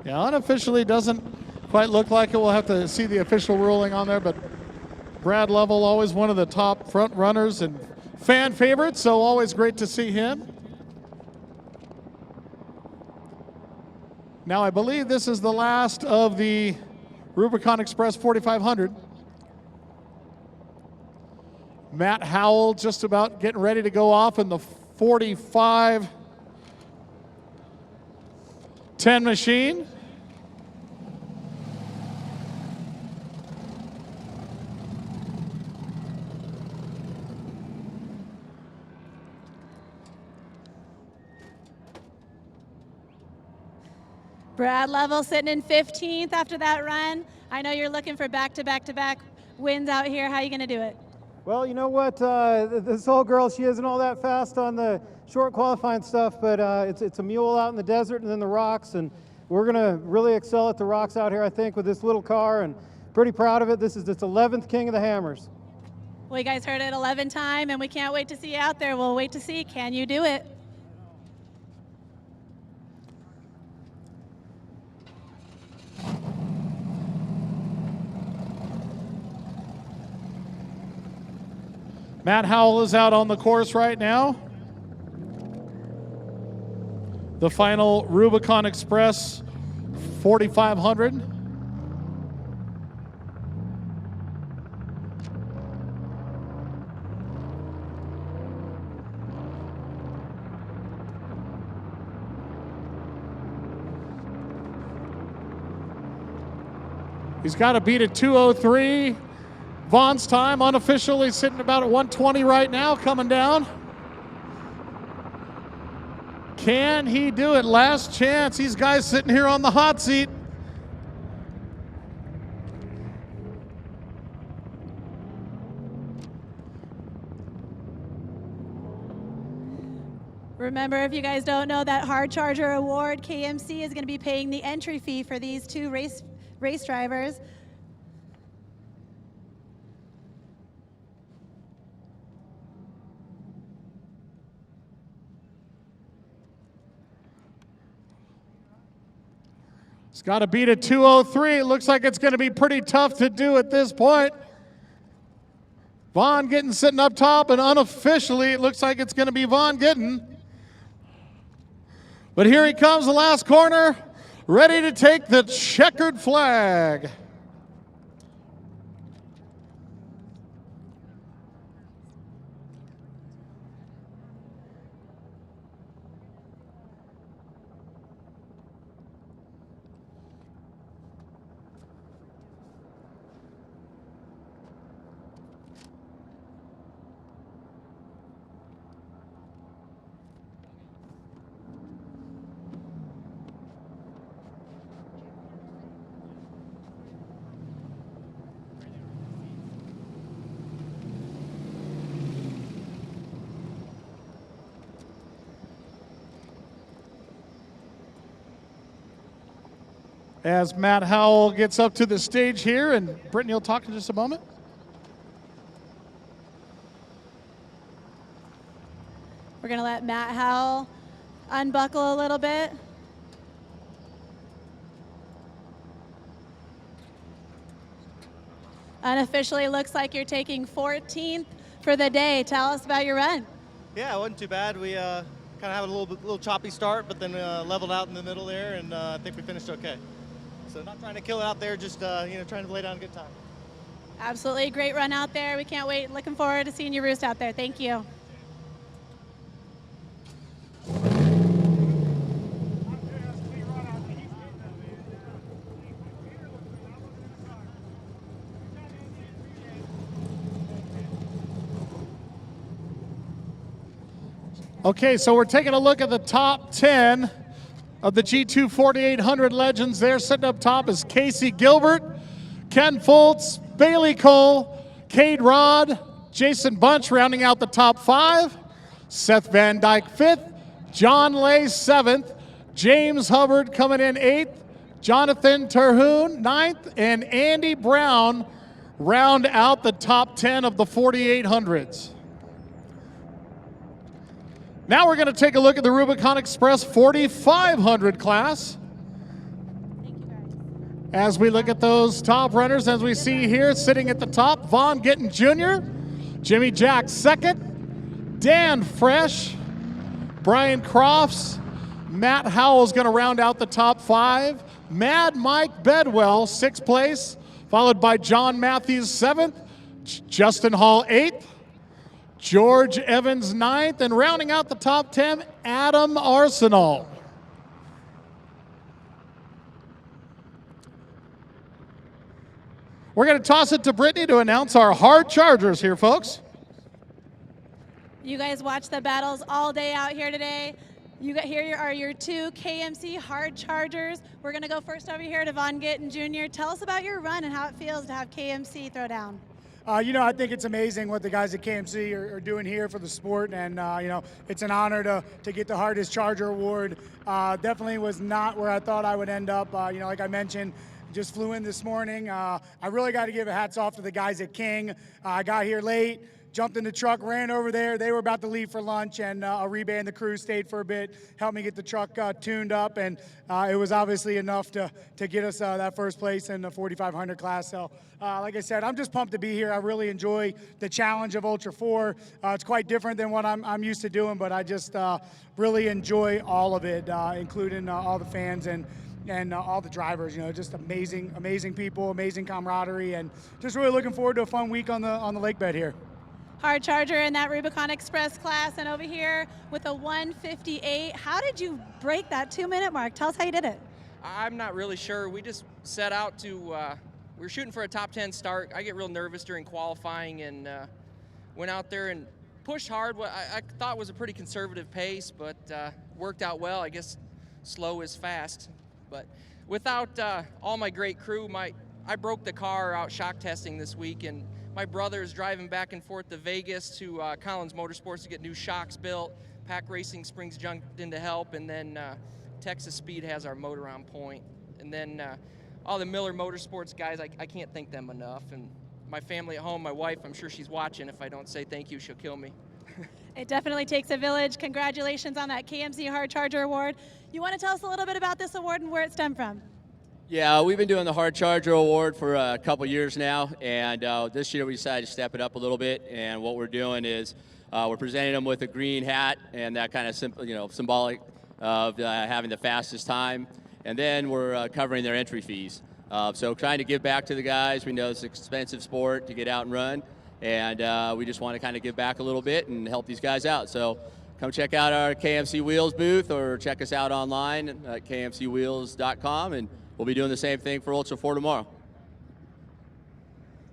Yeah, unofficially doesn't quite look like it. We'll have to see the official ruling on there, but Brad Lovell, always one of the top front runners and fan favorites, so always great to see him. Now, I believe this is the last of the Rubicon Express 4500. Matt Howell just about getting ready to go off in the 45-10 machine. Brad Lovell sitting in 15th after that run. I know you're looking for back-to-back-to-back wins out here. How are you going to do it? Well, you know what? This old girl, she isn't all that fast on the short qualifying stuff, but it's a mule out in the desert and then the rocks, and we're going to really excel at the rocks out here, I think, with this little car, and pretty proud of it. This is its 11th King of the Hammers. Well, you guys heard it 11 time, and we can't wait to see you out there. We'll wait to see, can you do it? Matt Howell is out on the course right now. the final Rubicon Express 4500. He's got to beat a 2:03. Vaughn's time unofficially sitting about at 1:20 right now, coming down. Can he do it? Last chance. These guys sitting here on the hot seat. Remember, if you guys don't know, that Hard Charger Award, KMC is going to be paying the entry fee for these two race drivers. It's got to beat a 2:03. It looks like it's going to be pretty tough to do at this point. Vaughn Gittin sitting up top, and unofficially it looks like it's going to be Vaughn Gittin. But here he comes, the last corner, ready to take the checkered flag. As Matt Howell gets up to the stage here, and Brittany will talk in just a moment. We're going to let Matt Howell unbuckle a little bit. Unofficially looks like you're taking 14th for the day. Tell us about your run. Yeah, it wasn't too bad. We kind of had a little choppy start, but then leveled out in the middle there, and I think we finished okay. So not trying to kill it out there, just trying to lay down a good time. Absolutely, great run out there. We can't wait. Looking forward to seeing you roost out there. Thank you. Okay, so we're taking a look at the top 10 of the G2 4800 legends. There sitting up top is Casey Gilbert, Ken Foltz, Bailey Cole, Cade Rod, Jason Bunch rounding out the top 5, Seth Van Dyke 5th, John Lay 7th, James Hubbard coming in 8th, Jonathan Terhune 9th, and Andy Brown round out the top 10 of the 4800s. Now we're going to take a look at the Rubicon Express 4500 class. As we look at those top runners, as we see here, sitting at the top, Vaughn Gittin Jr., Jimmy Jack 2nd, Dan Fresh, Brian Crofts, Matt Howell's going to round out the top 5, Mad Mike Bedwell 6th place, followed by John Matthews 7th, Justin Hall 8th, George Evans 9th, and rounding out the top 10, Adam Arsenal. We're going to toss it to Brittany to announce our hard chargers here, folks. You guys watch the battles all day out here today. Here are your two KMC hard chargers. We're going to go first over here to Vaughn Gittin Jr. Tell us about your run and how it feels to have KMC throw down. I think it's amazing what the guys at KMC are doing here for the sport, and it's an honor to get the Hardest Charger Award. Definitely was not where I thought I would end up. Like I mentioned, just flew in this morning. I really got to give a hats off to the guys at King. I got here late, jumped in the truck, ran over there. They were about to leave for lunch, and Aribe and the crew stayed for a bit, helped me get the truck tuned up, and it was obviously enough to get us that first place in the 4,500 class. So, like I said, I'm just pumped to be here. I really enjoy the challenge of Ultra 4. It's quite different than what I'm used to doing, but I just really enjoy all of it, including all the fans and all the drivers. Just amazing people, amazing camaraderie, and just really looking forward to a fun week on the lake bed here. Hard charger in that Rubicon Express class, and over here with a 158. How did you break that 2-minute mark? Tell us how you did it. I'm not really sure. We just set out to, we were shooting for a top 10 start. I get real nervous during qualifying, and went out there and pushed hard. What I thought was a pretty conservative pace, but worked out well. I guess slow is fast. But without all my great crew, I broke the car out shock testing this week, and my brother is driving back and forth to Vegas to Collins Motorsports to get new shocks built. Pack Racing Springs jumped in to help, and then Texas Speed has our motor on point. And then all the Miller Motorsports guys, I can't thank them enough. And my family at home, my wife, I'm sure she's watching. If I don't say thank you, she'll kill me. It definitely takes a village. Congratulations on that KMC Hard Charger Award. You want to tell us a little bit about this award and where it stemmed from? Yeah, we've been doing the Hard Charger Award for a couple years now, and this year we decided to step it up a little bit. And what we're doing is we're presenting them with a green hat, and that kind of symbolic of having the fastest time. And then we're covering their entry fees. So trying to give back to the guys. We know it's an expensive sport to get out and run, and we just want to kind of give back a little bit and help these guys out. So come check out our KMC Wheels booth, or check us out online at kmcwheels.com, and we'll be doing the same thing for Ultra 4 tomorrow.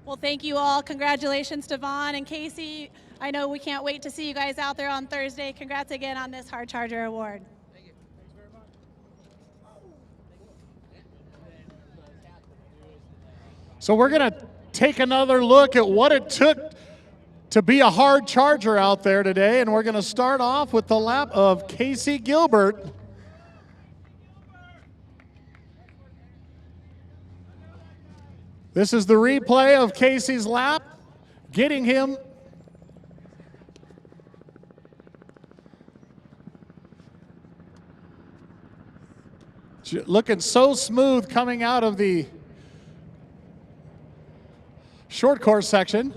Well, thank you all. Congratulations to Vaughn and Casey. I know we can't wait to see you guys out there on Thursday. Congrats again on this Hard Charger Award. Thank you. Thanks very much. So we're going to take another look at what it took to be a hard charger out there today, and we're going to start off with the lap of Casey Gilbert. This is the replay of Casey's lap, getting him looking so smooth coming out of the short course section.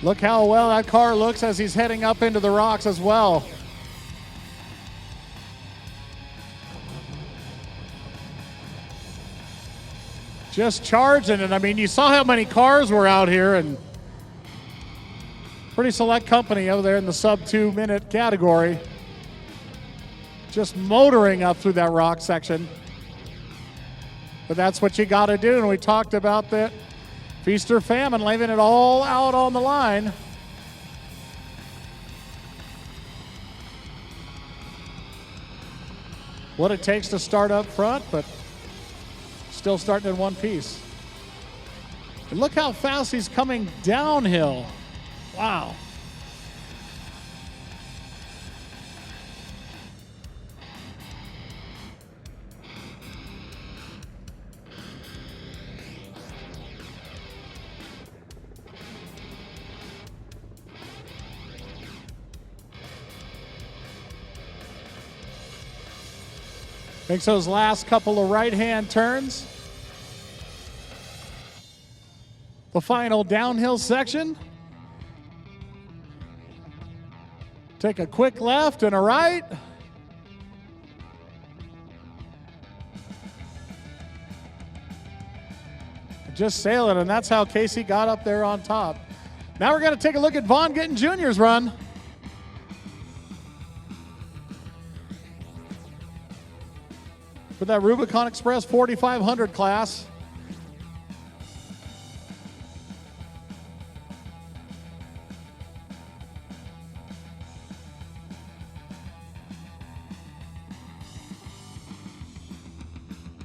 Look how well that car looks as he's heading up into the rocks as well. Just charging it. I mean, you saw how many cars were out here, and pretty select company over there in the sub 2-minute category. Just motoring up through that rock section. But that's what you got to do, and we talked about that. Feast or famine, leaving it all out on the line. What it takes to start up front, but still starting in one piece. And look how fast he's coming downhill. Wow. Makes those last couple of right-hand turns. The final downhill section. Take a quick left and a right. Just sailing, and that's how Casey got up there on top. Now we're going to take a look at Vaughn Gittin Jr.'s run. For that Rubicon Express 4,500 class.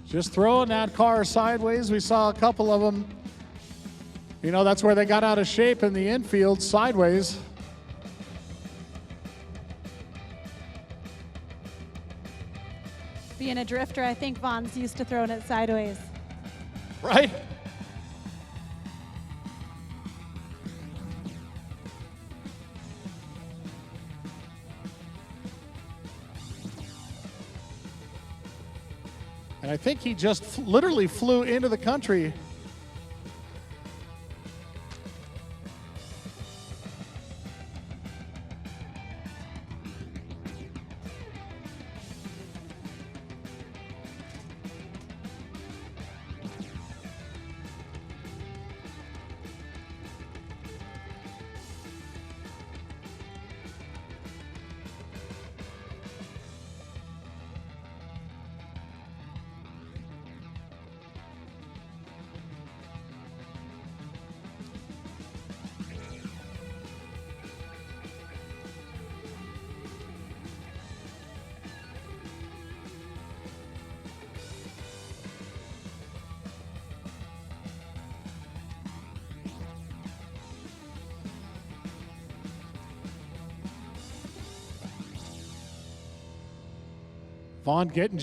Just throwing that car sideways. We saw a couple of them You know, that's where they got out of shape in the infield sideways. Being a drifter, I think Vaughn's used to throwing it sideways. Right? And I think he just literally flew into the country. Vaughn getting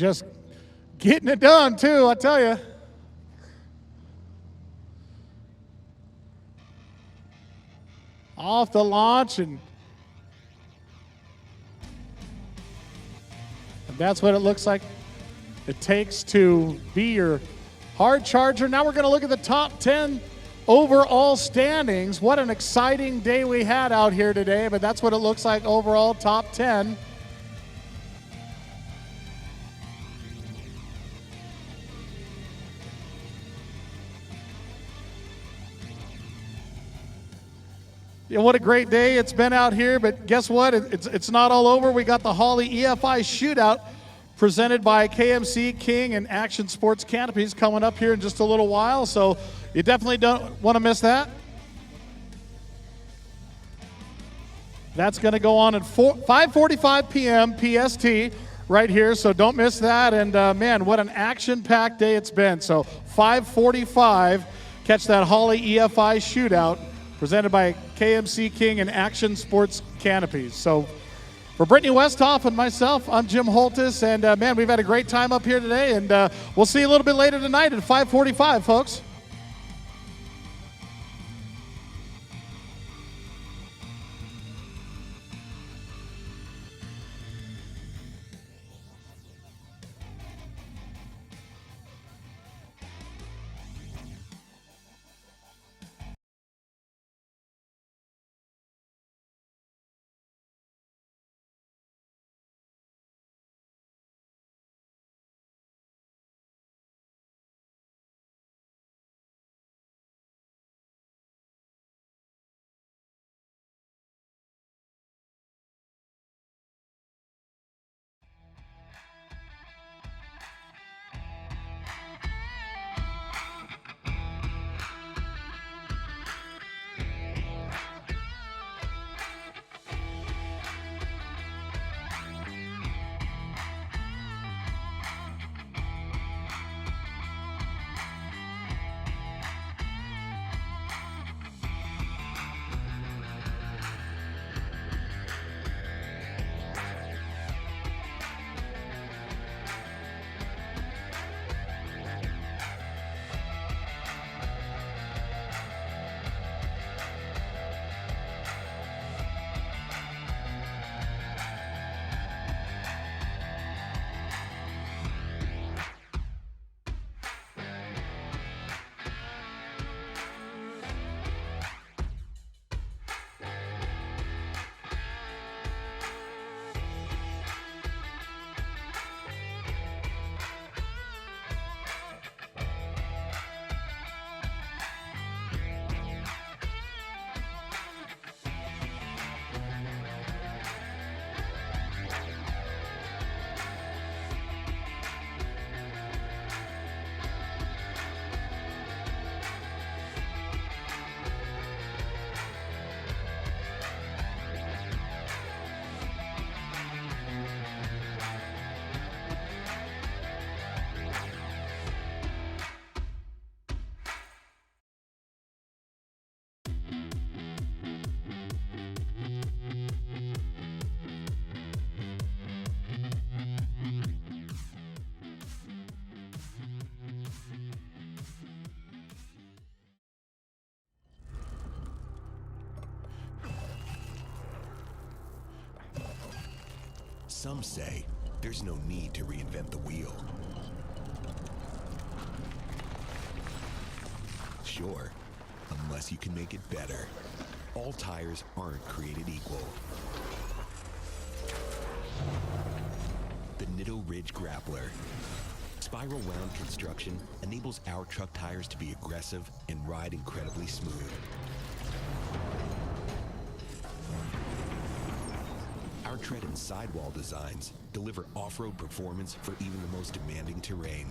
it done too, I tell you. Off the launch and that's what it looks like it takes to be your hard charger. Now we're going to look at the top 10 overall standings. What an exciting day we had out here today, but that's what it looks like overall, top 10. Yeah, what a great day it's been out here, but guess what? It's not all over. We got the Holly EFI Shootout presented by KMC King and Action Sports Canopies coming up here in just a little while, so you definitely don't want to miss that. That's going to go on at 5:45 p.m. PST right here, so don't miss that. And man, what an action-packed day it's been. So 5:45, catch that Holly EFI Shootout presented by KMC King and Action Sports Canopies. So for Brittany Westhoff and myself, I'm Jim Holtis, and man, we've had a great time up here today, and we'll see you a little bit later tonight at 5:45, folks. Some say there's no need to reinvent the wheel. Sure, unless you can make it better. All tires aren't created equal. The Nitto Ridge Grappler. Spiral wound construction enables our truck tires to be aggressive and ride incredibly smooth. Our tread and sidewall designs deliver off-road performance for even the most demanding terrain,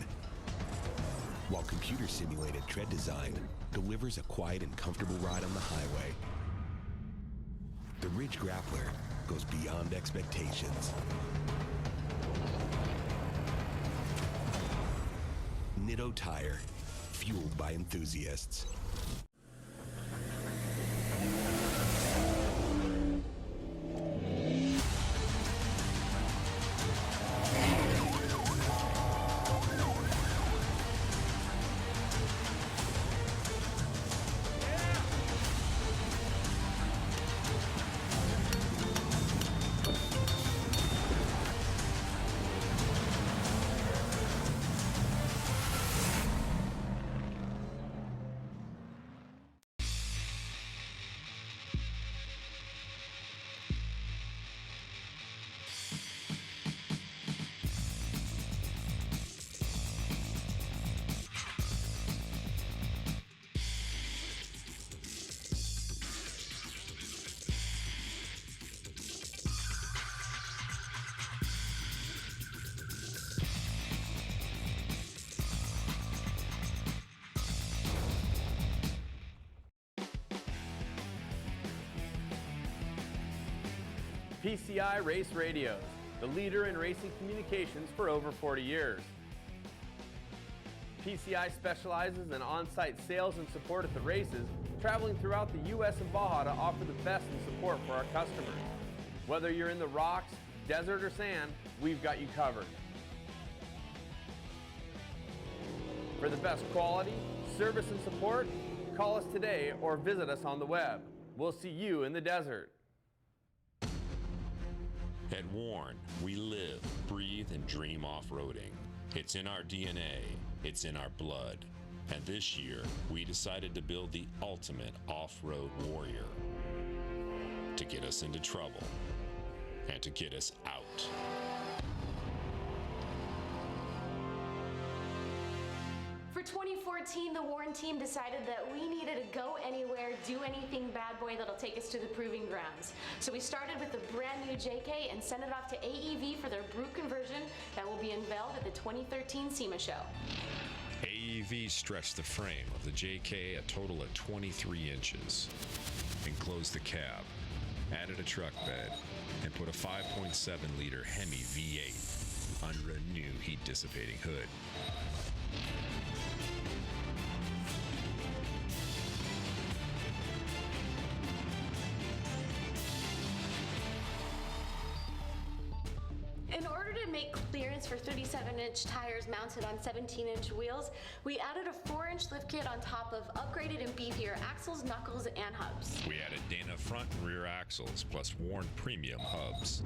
while computer-simulated tread design delivers a quiet and comfortable ride on the highway. The Ridge Grappler goes beyond expectations. Nitto Tire, fueled by enthusiasts. PCI Race Radios, the leader in racing communications for over 40 years. PCI specializes in on-site sales and support at the races, traveling throughout the U.S. and Baja to offer the best in support for our customers. Whether you're in the rocks, desert, or sand, we've got you covered. For the best quality, service, and support, call us today or visit us on the web. We'll see you in the desert. At Warn, we live, breathe, and dream off-roading. It's in our DNA, it's in our blood. And this year, we decided to build the ultimate off-road warrior. To get us into trouble, and to get us out. For 2014, the Warren team decided that we needed to go anywhere, do anything bad boy that'll take us to the proving grounds. So we started with the brand new JK and sent it off to AEV for their brute conversion that will be unveiled at the 2013 SEMA show. AEV stretched the frame of the JK a total of 23 inches, enclosed the cab, added a truck bed, and put a 5.7-liter Hemi V8 under a new heat-dissipating hood. In order to make clearance for 37-inch tires mounted on 17-inch wheels, we added a 4-inch lift kit on top of upgraded and beefier axles, knuckles, and hubs. We added Dana front and rear axles plus Warn premium hubs,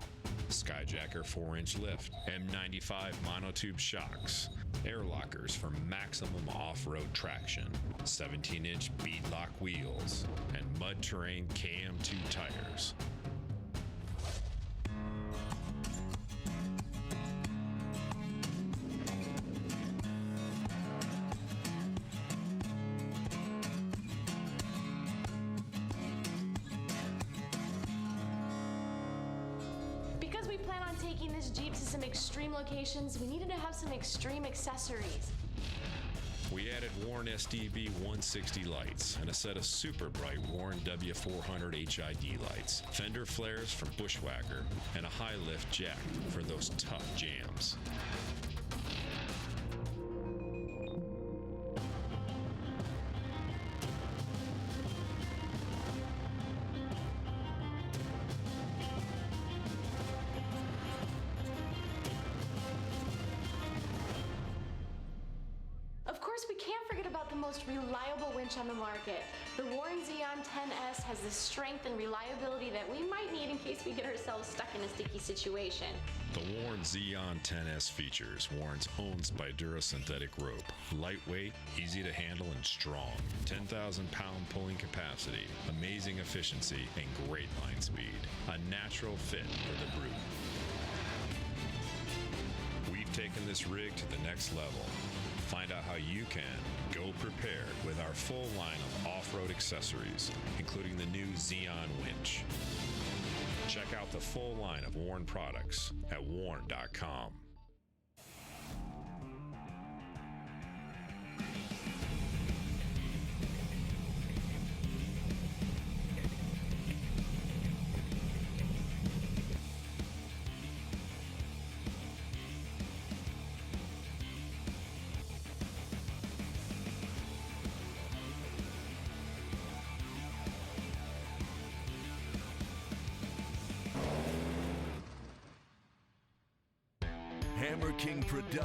Skyjacker 4-inch lift, M95 monotube shocks, air lockers for maximum off-road traction, 17-inch beadlock wheels, and mud terrain KM2 tires. Because we plan on taking this Jeep to some extreme locations, we needed to have some extreme accessories. We added Warn SDV 160 lights and a set of super bright Warn W400 HID lights, fender flares from Bushwhacker, and a high lift jack for those tough jams. Of course, we can't forget about the most reliable winch on the market. The Warren Xeon 10S has the strength and reliability that we might need in case we get ourselves stuck in a sticky situation. The Warn Xeon 10S features Warn's own Spidura synthetic rope. Lightweight, easy to handle, and strong. 10,000 pound pulling capacity, amazing efficiency, and great line speed. A natural fit for the Brute. We've taken this rig to the next level. Find out how you can go prepared with our full line of off-road accessories, including the new Xeon winch. Check out the full line of Warn products at warn.com. Hammer King Production.